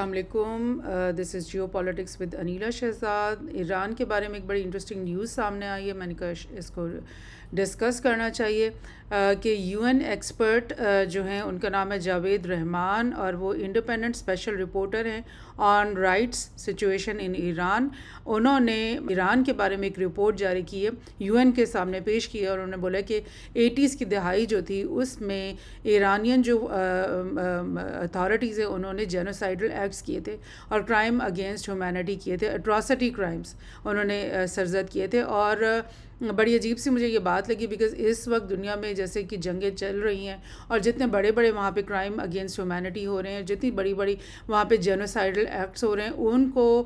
السلام علیکم. دس از Jio politics with Aneela Shahzad. Iran کے بارے میں ایک بڑی انٹرسٹنگ نیوز سامنے آئی ہے. میں نے کہا اس کو ڈسکس کرنا چاہیے کہ یو این ایکسپرٹ جو ہیں ان کا نام ہے جاوید رحمان اور وہ انڈیپینڈنٹ اسپیشل رپورٹر ہیں آن رائٹس سچویشن ان ایران. انہوں نے ایران کے بارے میں ایک رپورٹ جاری کی ہے, یو این کے سامنے پیش کی ہے, اور انہوں نے بولا کہ 80s کی دہائی جو تھی اس میں ایرانین جو اتھارٹیز ہیں انہوں نے جینوسائیڈل ایکٹس کیے تھے اور کرائم اگینسٹ ہیومینٹی کیے تھے, اٹراسٹی کرائمز انہوں نے سرزد کیے تھے. اور بڑی عجیب سی مجھے یہ بات لگی بیکاز اس وقت دنیا میں جیسے کہ جنگیں چل رہی ہیں اور جتنے بڑے بڑے وہاں پہ کرائم اگینسٹ ہیومینٹی ہو رہے ہیں, جتنی بڑی بڑی وہاں پہ جینوسائیڈل ایکٹس ہو رہے ہیں, ان کو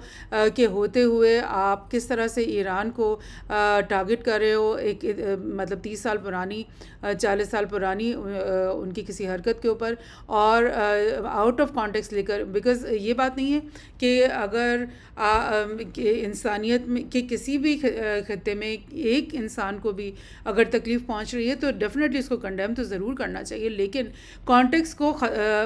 کے ہوتے ہوئے آپ کس طرح سے ایران کو ٹارگٹ کر رہے ہو. ایک مطلب 30 سال پرانی 40 سال پرانی ان کی کسی حرکت کے اوپر اور آؤٹ آف کانٹیکس لے کر, بیکاز یہ بات نہیں ہے کہ اگر انسانیت میں کہ کسی بھی خطے میں ایک انسان کو بھی اگر تکلیف پہنچ رہی ہے تو ڈیفینیٹلی اس کو کنڈیم تو ضرور کرنا چاہیے, لیکن کانٹیکس کو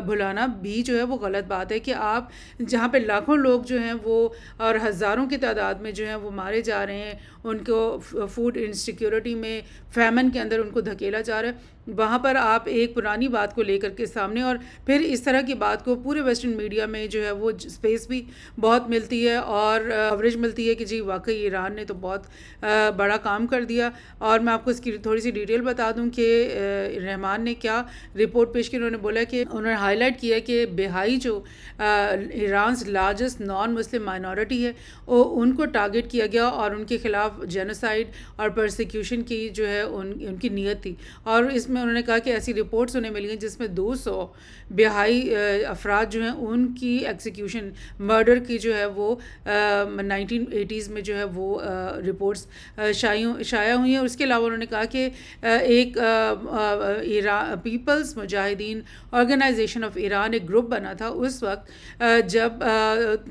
بھلانا بھی جو ہے وہ غلط بات ہے کہ آپ جہاں پہ لاکھوں لوگ جو ہیں وہ اور ہزاروں کی تعداد میں جو ہیں وہ مارے جا رہے ہیں, ان کو فوڈ انسیکیورٹی میں فیمن کے اندر ان کو دھکیلا جا رہا ہے, وہاں پر آپ ایک پرانی بات کو لے کر کے سامنے اور پھر اس طرح کی بات کو پورے ویسٹرن میڈیا میں جو ہے وہ اسپیس بھی بہت ملتی ہے اور کوریج ملتی ہے کہ جی واقعی ایران نے تو بہت بڑا کام کر دیا. اور میں آپ کو اس کی تھوڑی سی ڈیٹیل بتا دوں کہ رحمان نے کیا رپورٹ پیش کی. انہوں نے بولا کہ انہوں نے ہائی لائٹ کیا کہ بہائی جو ایرانز لارجسٹ نان مسلم مائنورٹی ہے ان کو ٹارگٹ کیا گیا اور ان کے خلاف جینوسائیڈ اور پرسیکیوشن کی جو ہے ان کی نیت تھی. اور اس میں انہوں نے کہا کہ ایسی رپورٹس انہیں ملی ہیں جس میں 200 بہائی افراد جو ہیں ان کی ایکسیکیوشن مرڈر کی جو ہے وہ 1980s میں جو ہے وہ رپورٹس شائع ہوئی ہیں. اس کے علاوہ انہوں نے کہا کہ ایک پیپلز مجاہدین آرگنائزیشن آف ایران ایک گروپ بنا تھا اس وقت جب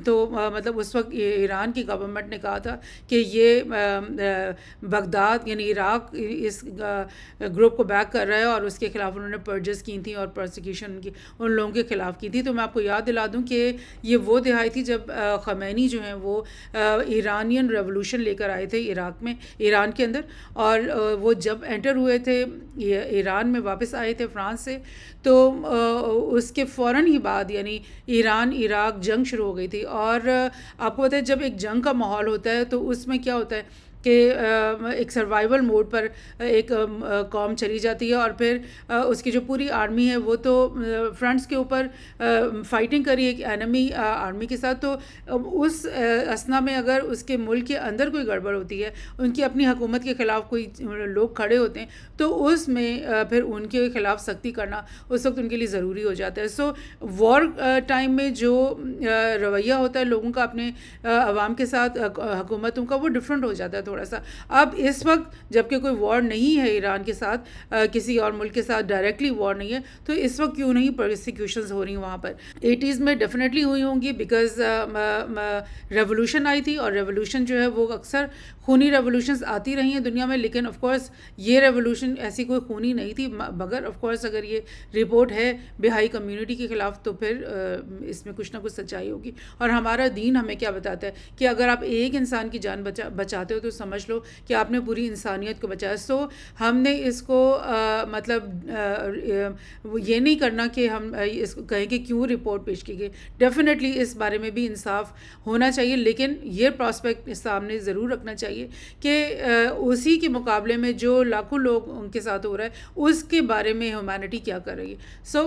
تو مطلب اس وقت ایران کی گورنمنٹ نے کہا تھا کہ یہ بغداد یعنی عراق اس گروپ کو بیک کر رہا ہے اور اس کے خلاف انہوں نے پرجز کی تھیں اور پرسیکیوشن کی ان لوگوں کے خلاف کی تھی. تو میں آپ کو یاد دلا دوں کہ یہ وہ دہائی تھی جب خمینی جو ہیں وہ ایرانین ریولوشن لے کر آئے تھے عراق میں, ایران کے اندر, اور وہ جب انٹر ہوئے تھے ایران میں, واپس آئے تھے فرانس سے, تو اس کے فوراً ہی بعد یعنی ایران عراق جنگ شروع ہو گئی تھی. اور آپ کو پتہ ہے جب ایک جنگ کا ماحول ہوتا ہے تو اس میں کیا ہوتا ہے کہ ایک سروائیول موڈ پر ایک قوم چلی جاتی ہے اور پھر اس کی جو پوری آرمی ہے وہ تو فرنٹس کے اوپر فائٹنگ کری ایک اینمی آرمی کے ساتھ, تو اس اسنا میں اگر اس کے ملک کے اندر کوئی گڑبڑ ہوتی ہے, ان کی اپنی حکومت کے خلاف کوئی لوگ کھڑے ہوتے ہیں, تو اس میں پھر ان کے خلاف سختی کرنا اس وقت ان کے لیے ضروری ہو جاتا ہے. سو وار ٹائم میں جو رویہ ہوتا ہے لوگوں کا اپنے عوام کے ساتھ حکومتوں کا وہ ڈفرینٹ ہو جاتا ہے تھوڑا سا. اب اس وقت جب کہ کوئی وار نہیں ہے ایران کے ساتھ, کسی اور ملک کے ساتھ ڈائریکٹلی وار نہیں ہے, تو اس وقت کیوں نہیں پرسیکیوشنز ہو رہی ہیں وہاں پر. 80s میں ڈیفینیٹلی ہوئی ہوں گی بیکاز ریولوشن آئی تھی, اور ریولوشن جو ہے وہ اکثر خونی ریولوشنز آتی رہی ہیں دنیا میں, لیکن آف کورس یہ ریولوشن ایسی کوئی خونی نہیں تھی. مگر آف کورس اگر یہ رپورٹ ہے بہائی کمیونٹی کے خلاف تو پھر اس میں کچھ نہ کچھ سچائی ہوگی. اور ہمارا دین ہمیں کیا بتاتا ہے کہ اگر آپ ایک انسان کی جان بچاتے ہو تو سمجھ لو کہ آپ نے پوری انسانیت کو بچایا. سو ہم نے اس کو مطلب یہ نہیں کرنا کہ ہم اس کو کہیں کہ کیوں رپورٹ پیش کی گئی. ڈیفینیٹلی اس بارے میں بھی انصاف ہونا چاہیے, لیکن یہ پراسپیکٹ سامنے ضرور رکھنا چاہیے کہ اسی کے مقابلے میں جو لاکھوں لوگ ان کے ساتھ ہو رہا ہے اس کے بارے میں ہیومینٹی کیا کر رہی ہے. سو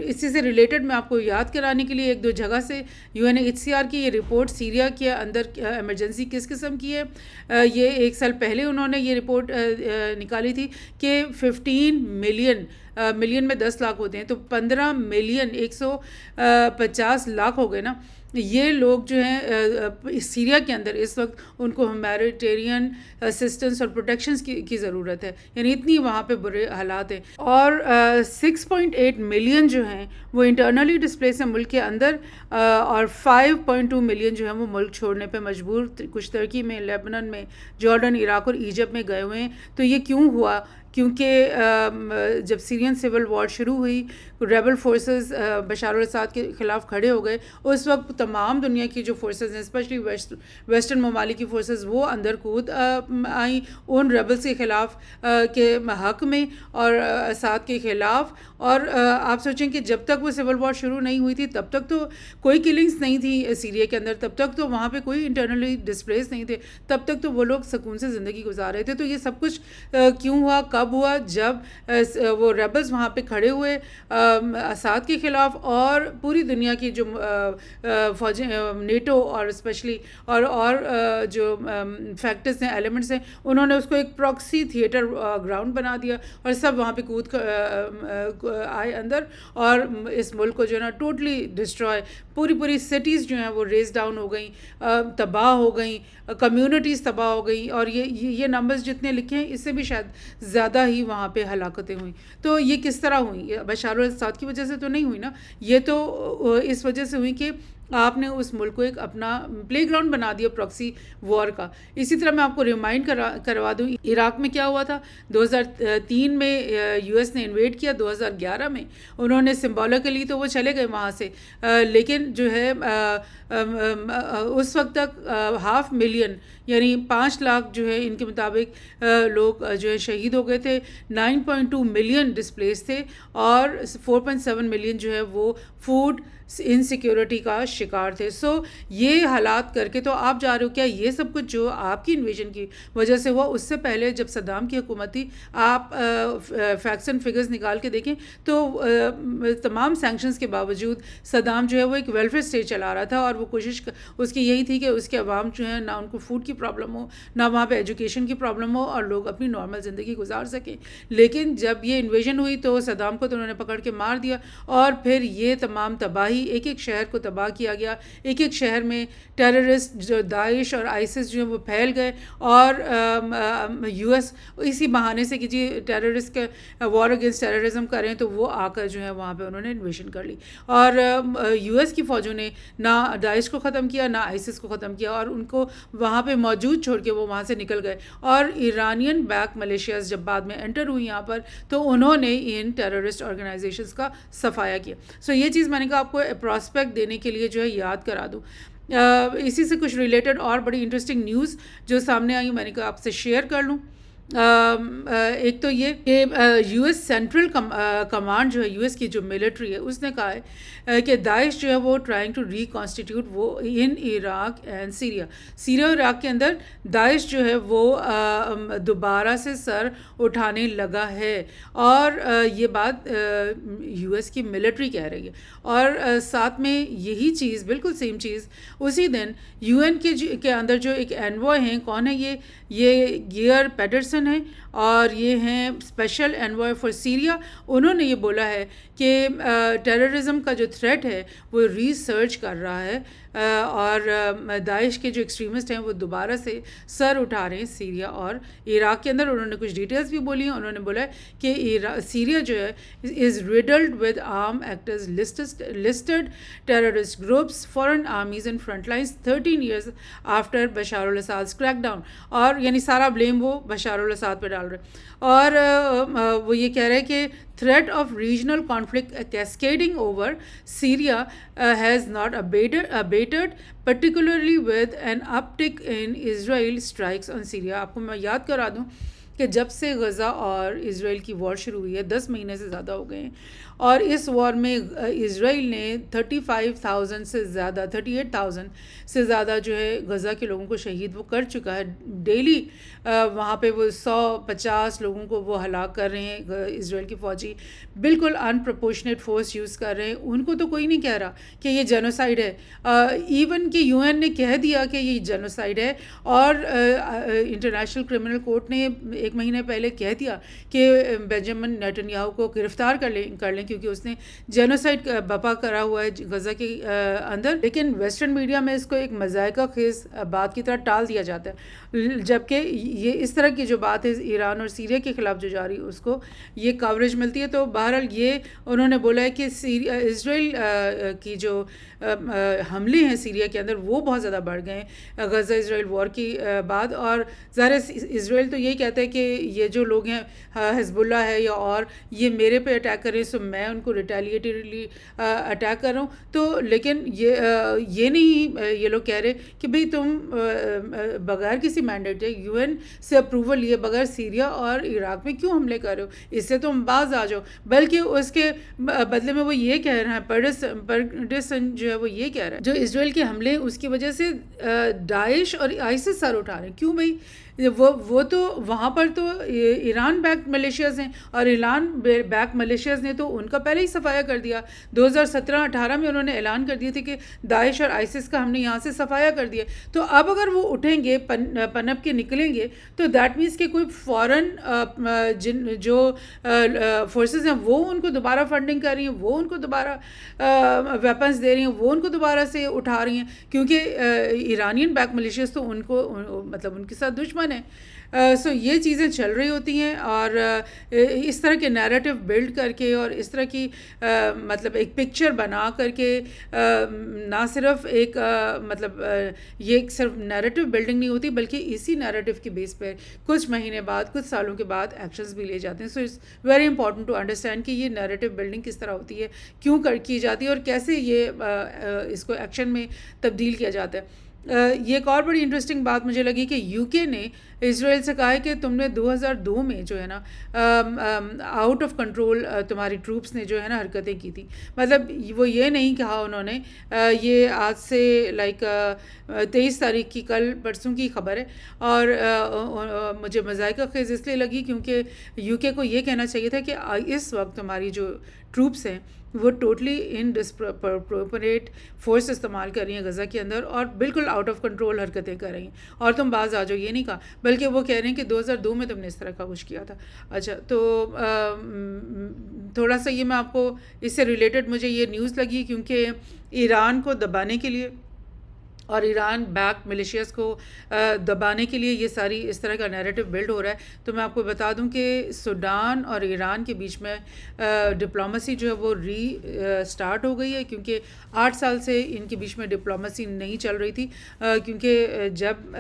اسی سے ریلیٹڈ میں آپ کو یاد کرانے کے لیے ایک دو جگہ سے UNHCR کی یہ رپورٹ سیریا کے اندر ایمرجنسی کس قسم کی ہے, یہ 1 سال پہلے انہوں نے یہ رپورٹ نکالی تھی کہ 15 ملین میں 10 لاکھ ہوتے ہیں, تو 15 ملین 150 لاکھ ہو گئے نا. یہ لوگ جو ہیں سیریا کے اندر اس وقت ان کو ہیومینیٹیرین اسسٹنس اور پروٹیکشنز کی ضرورت ہے, یعنی اتنی وہاں پہ برے حالات ہیں. اور 6.8 ملین جو ہیں وہ انٹرنلی ڈسپلیس ہیں ملک کے اندر, اور 5.2 ملین جو ہیں وہ ملک چھوڑنے پہ مجبور, کچھ ترکی میں, لیبنان میں, جارڈن, عراق اور ایجپٹ میں گئے ہوئے ہیں. تو یہ کیوں ہوا کیونکہ جب سیرین سول وار شروع ہوئی ریبل فورسز بشار الاسد کے خلاف کھڑے ہو گئے. اس وقت تمام دنیا کی جو فورسز ہیں اسپیشلی ویسٹرن ممالک کی فورسز وہ اندر کود آئیں ان ریبلز کے خلاف کے حق میں اور اسد کے خلاف. اور آپ سوچیں کہ جب تک وہ سول وار شروع نہیں ہوئی تھی تب تک تو کوئی کلنگس نہیں تھی سیریا کے اندر, تب تک تو وہاں پہ کوئی انٹرنلی ڈسپلیس نہیں تھے, تب تک تو وہ لوگ سکون سے زندگی گزار رہے تھے. تو یہ سب کچھ کیوں ہوا, کب ہوا؟ جب وہ ریبلز وہاں پہ کھڑے ہوئے اسد کے خلاف, اور پوری دنیا کی جو فوجیں نیٹو اور اسپیشلی اور جو فیکٹرز ہیں ایلیمنٹس ہیں انہوں نے اس کو ایک پراکسی تھیٹر گراؤنڈ بنا دیا اور سب وہاں پہ کود آئے اندر اور اس ملک کو جو ہے نا ٹوٹلی ڈسٹرائے. پوری سٹیز جو ہیں وہ ریز ڈاؤن ہو گئیں, تباہ ہو گئیں, کمیونٹیز تباہ ہو گئیں, اور یہ نمبرز جتنے لکھے ہیں اس سے بھی شاید زیادہ ہی وہاں پہ ہلاکتیں ہوئیں. تو یہ کس طرح ہوئیں؟ بشار الاسد کی وجہ سے تو نہیں ہوئی نا, یہ تو اس وجہ سے ہوئی کہ آپ نے اس ملک کو ایک اپنا پلے گراؤنڈ بنا دیا پراکسی وار کا. اسی طرح میں آپ کو ریمائنڈ کروا دوں عراق میں کیا ہوا تھا. 2003 میں یو ایس نے انویڈ کیا, 2011 میں انہوں نے سمبولکلی تو وہ چلے گئے وہاں سے, لیکن جو ہے اس وقت تک 500,000 یعنی 5 لاکھ جو ہے ان کے مطابق لوگ جو ہے شہید ہو گئے تھے, 9.2 ملین ڈسپلیس تھے, اور 4.7 ملین جو ہے وہ فوڈ انسیکیورٹی کا شکار تھے. سو یہ حالات کر کے تو آپ جا رہے ہو, کیا یہ سب کچھ جو آپ کی انویژن کی وجہ سے ہوا؟ اس سے پہلے جب صدام کی حکومت تھی, آپ فیکٹس اینڈ فگرز نکال کے دیکھیں تو تمام سینکشنز کے باوجود صدام جو ہے وہ ایک ویلفیئر اسٹیٹ چلا رہا تھا, اور وہ کوشش اس کی یہی تھی کہ اس کے عوام جو ہیں نہ ان کو فوڈ کی پرابلم ہو, نہ وہاں پہ ایجوکیشن کی پرابلم ہو, اور لوگ اپنی نارمل زندگی گزار سکیں. لیکن جب یہ انویژن ہوئی تو صدام کو تو انہوں نے پکڑ کے مار دیا, اور پھر یہ تمام تباہی ایک ایک شہر کو تباہ کیا گیا. ایک ایک شہر میں ٹیررسٹ جو داعش اور آئسس جو ہیں وہ پھیل گئے, اور یو ایس اسی بہانے سے کہ جی ٹیررسٹ کا وار اگینسٹ ٹیررزم کریں تو وہ آ کر جو ہے وہاں پہ انہوں نے انویژن کر لی, اور یو ایس کی فوجوں نے نہ داعش کو ختم کیا نہ آئسس کو ختم کیا, اور ان کو وہاں پہ موجود چھوڑ کے وہ وہاں سے نکل گئے. اور ایرانین بیک ملیشیاز جب بعد میں انٹر ہوئی یہاں پر تو انہوں نے ان ٹیررسٹ آرگنائزیشنز کا صفایا کیا. سو یہ چیز میں نے کہا آپ کو پراسپیکٹ دینے کے لیے جو ہے یاد کرا دوں. اسی سے کچھ ریلیٹڈ اور بڑی انٹرسٹنگ نیوز جو سامنے آئی میں نے کہا آپ سے شیئر کر لوں. ایک تو یہ کہ یو ایس سینٹرل کمانڈ جو ہے یو ایس کی جو ملٹری ہے اس نے کہا ہے کہ داعش جو ہے وہ ٹرائنگ ٹو ریکانسٹیٹیوٹ وہ ان عراق اینڈ سیریا اور عراق کے اندر داعش جو ہے وہ دوبارہ سے سر اٹھانے لگا ہے, اور یہ بات یو ایس کی ملٹری کہہ رہی ہے. اور ساتھ میں یہی چیز بالکل سیم چیز اسی دن یو این کے اندر جو ایک انوائے ہیں, کون ہے یہ گیئر پیٹرسن ہیں, اور یہ ہیں اسپیشل انوائے فار سیریا. انہوں نے یہ بولا ہے کہ ٹیررزم کا جو تھریٹ ہے وہ ریسرچ کر رہا ہے, اور داعش کے جو ایکسٹریمسٹ ہیں وہ دوبارہ سے سر اٹھا رہے ہیں سیریا اور عراق کے اندر. انہوں نے کچھ ڈیٹیلز بھی بولی ہیں. انہوں نے بولا ہے کہ سیریا جو ہے is riddled with armed actors listed terrorist groups foreign armies and front lines 13 years after Bashar al Assad's crackdown. اور یعنی سارا بلیم وہ بشار الاسد پہ ڈال رہے ہیں, اور وہ یہ کہہ رہے ہیں کہ threat of regional conflict cascading over Syria has not abated, particularly with an uptick in Israel strikes on Syria. آپ کو میں یاد کرا دوں کہ جب سے غزہ اور اسرائیل کی وار شروع ہوئی ہے 10 مہینے سے زیادہ ہو گئے ہیں, اور اس وار میں اسرائیل نے 35,000 سے زیادہ 38,000 سے زیادہ جو ہے غزہ کے لوگوں کو شہید وہ کر چکا ہے. ڈیلی وہاں پہ وہ 150 لوگوں کو وہ ہلاک کر رہے ہیں اسرائیل کی فوجی, بالکل ان پروپورشنیٹ فورس یوز کر رہے ہیں. ان کو تو کوئی نہیں کہہ رہا کہ یہ جینوسائیڈ ہے, ایون کہ یو این نے کہہ دیا کہ یہ جینوسائیڈ ہے, اور انٹرنیشنل کرمنل کورٹ نے 1 مہینے پہلے کہہ دیا کہ بنجامن نیتن یاہو کو گرفتار کر لیں کیونکہ اس نے جینوسائیڈ بپا کرا ہوا ہے غزہ کے اندر. لیکن ویسٹرن میڈیا میں اس کو ایک مذائقہ خیز بات کی طرح ٹال دیا جاتا ہے, جبکہ یہ اس طرح کی جو بات ہے ایران اور سیریا کے خلاف جو جاری اس کو یہ کوریج ملتی ہے. تو بہرحال یہ انہوں نے بولا ہے کہ اسرائیل کی جو حملے ہیں سیریا کے اندر وہ بہت زیادہ بڑھ گئے ہیں غزہ اسرائیل وار کی بعد. اور ظاہر اسرائیل تو یہی کہتا ہے کہ یہ جو لوگ ہیں حزب اللہ ہے یا اور یہ میرے پہ اٹیک کریں سو میں ان کو ریٹیلیٹریلی اٹیک کر رہا ہوں. تو لیکن یہ نہیں یہ لوگ کہہ رہے کہ بھئی تم بغیر کسی مینڈیٹ ہے یو این سے اپروول لیے بغیر سیریا اور عراق میں کیوں حملے کر رہے ہو, اس سے تم باز آ جاؤ. بلکہ اس کے بدلے میں وہ یہ کہہ رہے ہیں, پرڈسن جو ہے وہ یہ کہہ رہا ہے جو اسرائیل کے حملے اس کی وجہ سے داعش اور آئسس سر اٹھا رہے ہیں. کیوں بھائی, وہ تو وہاں پر تو ایران بیک ملیشیاز ہیں اور ایران بیک ملیشیاز نے تو ان کا پہلے ہی صفایا کر دیا. 2017-18 میں انہوں نے اعلان کر دیے تھے کہ داعش اور آئسس کا ہم نے یہاں سے صفایا کر دیا. تو اب اگر وہ اٹھیں گے پنپ کے نکلیں گے تو دیٹ مینس کہ کوئی فورن جو فورسز ہیں وہ ان کو دوبارہ فنڈنگ کر رہی ہیں, وہ ان کو دوبارہ ویپنز دے رہی ہیں, وہ ان کو دوبارہ سے اٹھا رہی ہیں, کیونکہ ایرانین بیک ملیشیاز تو ان کو مطلب ان کے ساتھ دشمن ہیں. سو یہ چیزیں چل رہی ہوتی ہیں اور اس طرح کے نیریٹو بلڈ کر کے اور اس طرح کی مطلب ایک پکچر بنا کر کے نہ صرف ایک مطلب یہ ایک صرف نیریٹو بلڈنگ نہیں ہوتی بلکہ اسی نیریٹو کے بیس پہ کچھ مہینے بعد کچھ سالوں کے بعد ایکشنز بھی لیے جاتے ہیں. So it's very important to understand کہ یہ نیریٹو بلڈنگ کس طرح ہوتی ہے, کیوں کی جاتی ہے اور کیسے یہ اس کو ایکشن میں تبدیل کیا جاتا ہے. یہ ایک اور بڑی انٹرسٹنگ بات مجھے لگی کہ یو کے نے اسرائیل سے کہا ہے کہ تم نے 2002 میں جو ہے نا آؤٹ آف کنٹرول تمہاری ٹروپس نے جو ہے نا حرکتیں کی تھیں. مطلب وہ یہ نہیں کہا انہوں نے, یہ آج سے لائک 23 تاریخ کی کل پرسوں کی خبر ہے اور مجھے مذائقہ خیز اس لیے لگی کیونکہ یو کے کو یہ کہنا چاہیے تھا کہ اس وقت ہماری جو ٹروپس ہیں وہ ٹوٹلی ان ڈسپروپریٹ فورس استعمال کر رہی ہیں غزہ کے اندر اور بالکل آؤٹ آف کنٹرول حرکتیں کر رہی ہیں اور تم باز آ جاؤ, یہ نہیں کہا بلکہ وہ کہہ رہے ہیں کہ 2002 میں تم نے اس طرح کا کچھ کیا تھا. اچھا تو تھوڑا سا یہ میں آپ کو اس سے ریلیٹڈ مجھے یہ نیوز لگی کیونکہ ایران کو دبانے کے لیے اور ایران بیک ملیشیاز کو دبانے کے لیے یہ ساری اس طرح کا نیریٹو بلڈ ہو رہا ہے. تو میں آپ کو بتا دوں کہ سوڈان اور ایران کے بیچ میں ڈپلومسی جو ہے وہ سٹارٹ ہو گئی ہے کیونکہ 8 سال سے ان کے بیچ میں ڈپلومسی نہیں چل رہی تھی کیونکہ جب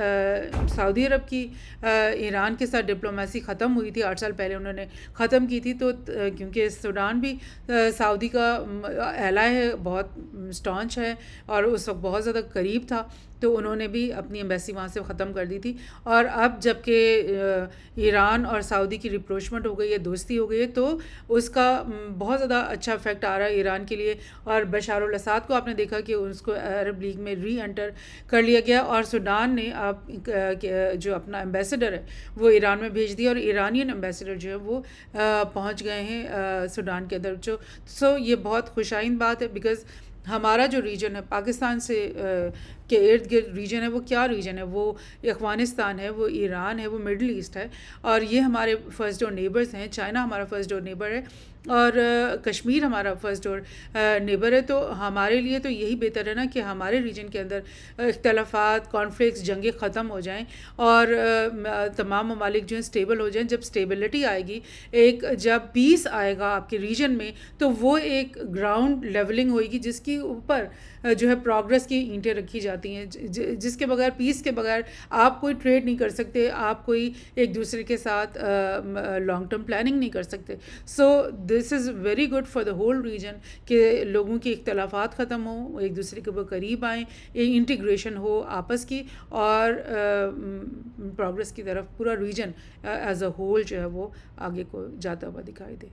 سعودی عرب کی ایران کے ساتھ ڈپلومسی ختم ہوئی تھی 8 سال پہلے انہوں نے ختم کی تھی, تو کیونکہ سوڈان بھی سعودی کا ایلائی ہے, بہت اسٹانچ ہے اور اس وقت بہت زیادہ قریب تھا, تو انہوں نے بھی اپنی ایمبیسی وہاں سے ختم کر دی تھی. اور اب جب کہ ایران اور سعودی کی ریپروچمنٹ ہو گئی ہے, دوستی ہو گئی ہے, تو اس کا بہت زیادہ اچھا افیکٹ آ رہا ہے ایران کے لیے. اور بشار الاسد کو آپ نے دیکھا کہ اس کو عرب لیگ میں ری انٹر کر لیا گیا اور سوڈان نے اب جو اپنا ایمبیسڈر ہے وہ ایران میں بھیج دیا اور ایرانین ایمبیسڈر جو ہے وہ پہنچ گئے ہیں سوڈان کے اندر. سو یہ بہت خوش آئند بات ہے بیکاز ہمارا جو ریجن ہے پاکستان سے کے ارد گرد ریجن ہے وہ کیا ریجن ہے, وہ افغانستان ہے, وہ ایران ہے, وہ مڈل ایسٹ ہے اور یہ ہمارے فرسٹ ڈور نیبرز ہیں. چائنا ہمارا فرسٹ ڈور نیبر ہے اور کشمیر ہمارا فرسٹ ڈور نیبر ہے. تو ہمارے لیے تو یہی بہتر ہے نا کہ ہمارے ریجن کے اندر اختلافات, کانفلکٹس, جنگیں ختم ہو جائیں اور تمام ممالک جو ہیں اسٹیبل ہو جائیں. جب اسٹیبلٹی آئے گی, ایک جب پیس آئے گا آپ کے ریجن میں, تو وہ ایک گراؤنڈ لیولنگ ہوئے گی جس کے اوپر جو ہے پروگرس کی اینٹیں رکھی جاتی ہیں, جس کے بغیر, پیس کے بغیر آپ کوئی ٹریڈ نہیں کر سکتے, آپ کوئی ایک دوسرے کے ساتھ لانگ ٹرم پلاننگ نہیں کر سکتے. So this is very good for the whole region کہ لوگوں کے اختلافات ختم ہوں, ایک دوسرے کے اوپر قریب آئیں, انٹیگریشن ہو آپس کی اور پروگرس کی طرف پورا ریجن ایز اے ہول جو ہے وہ آگے کو جاتا ہوا دکھائی دے.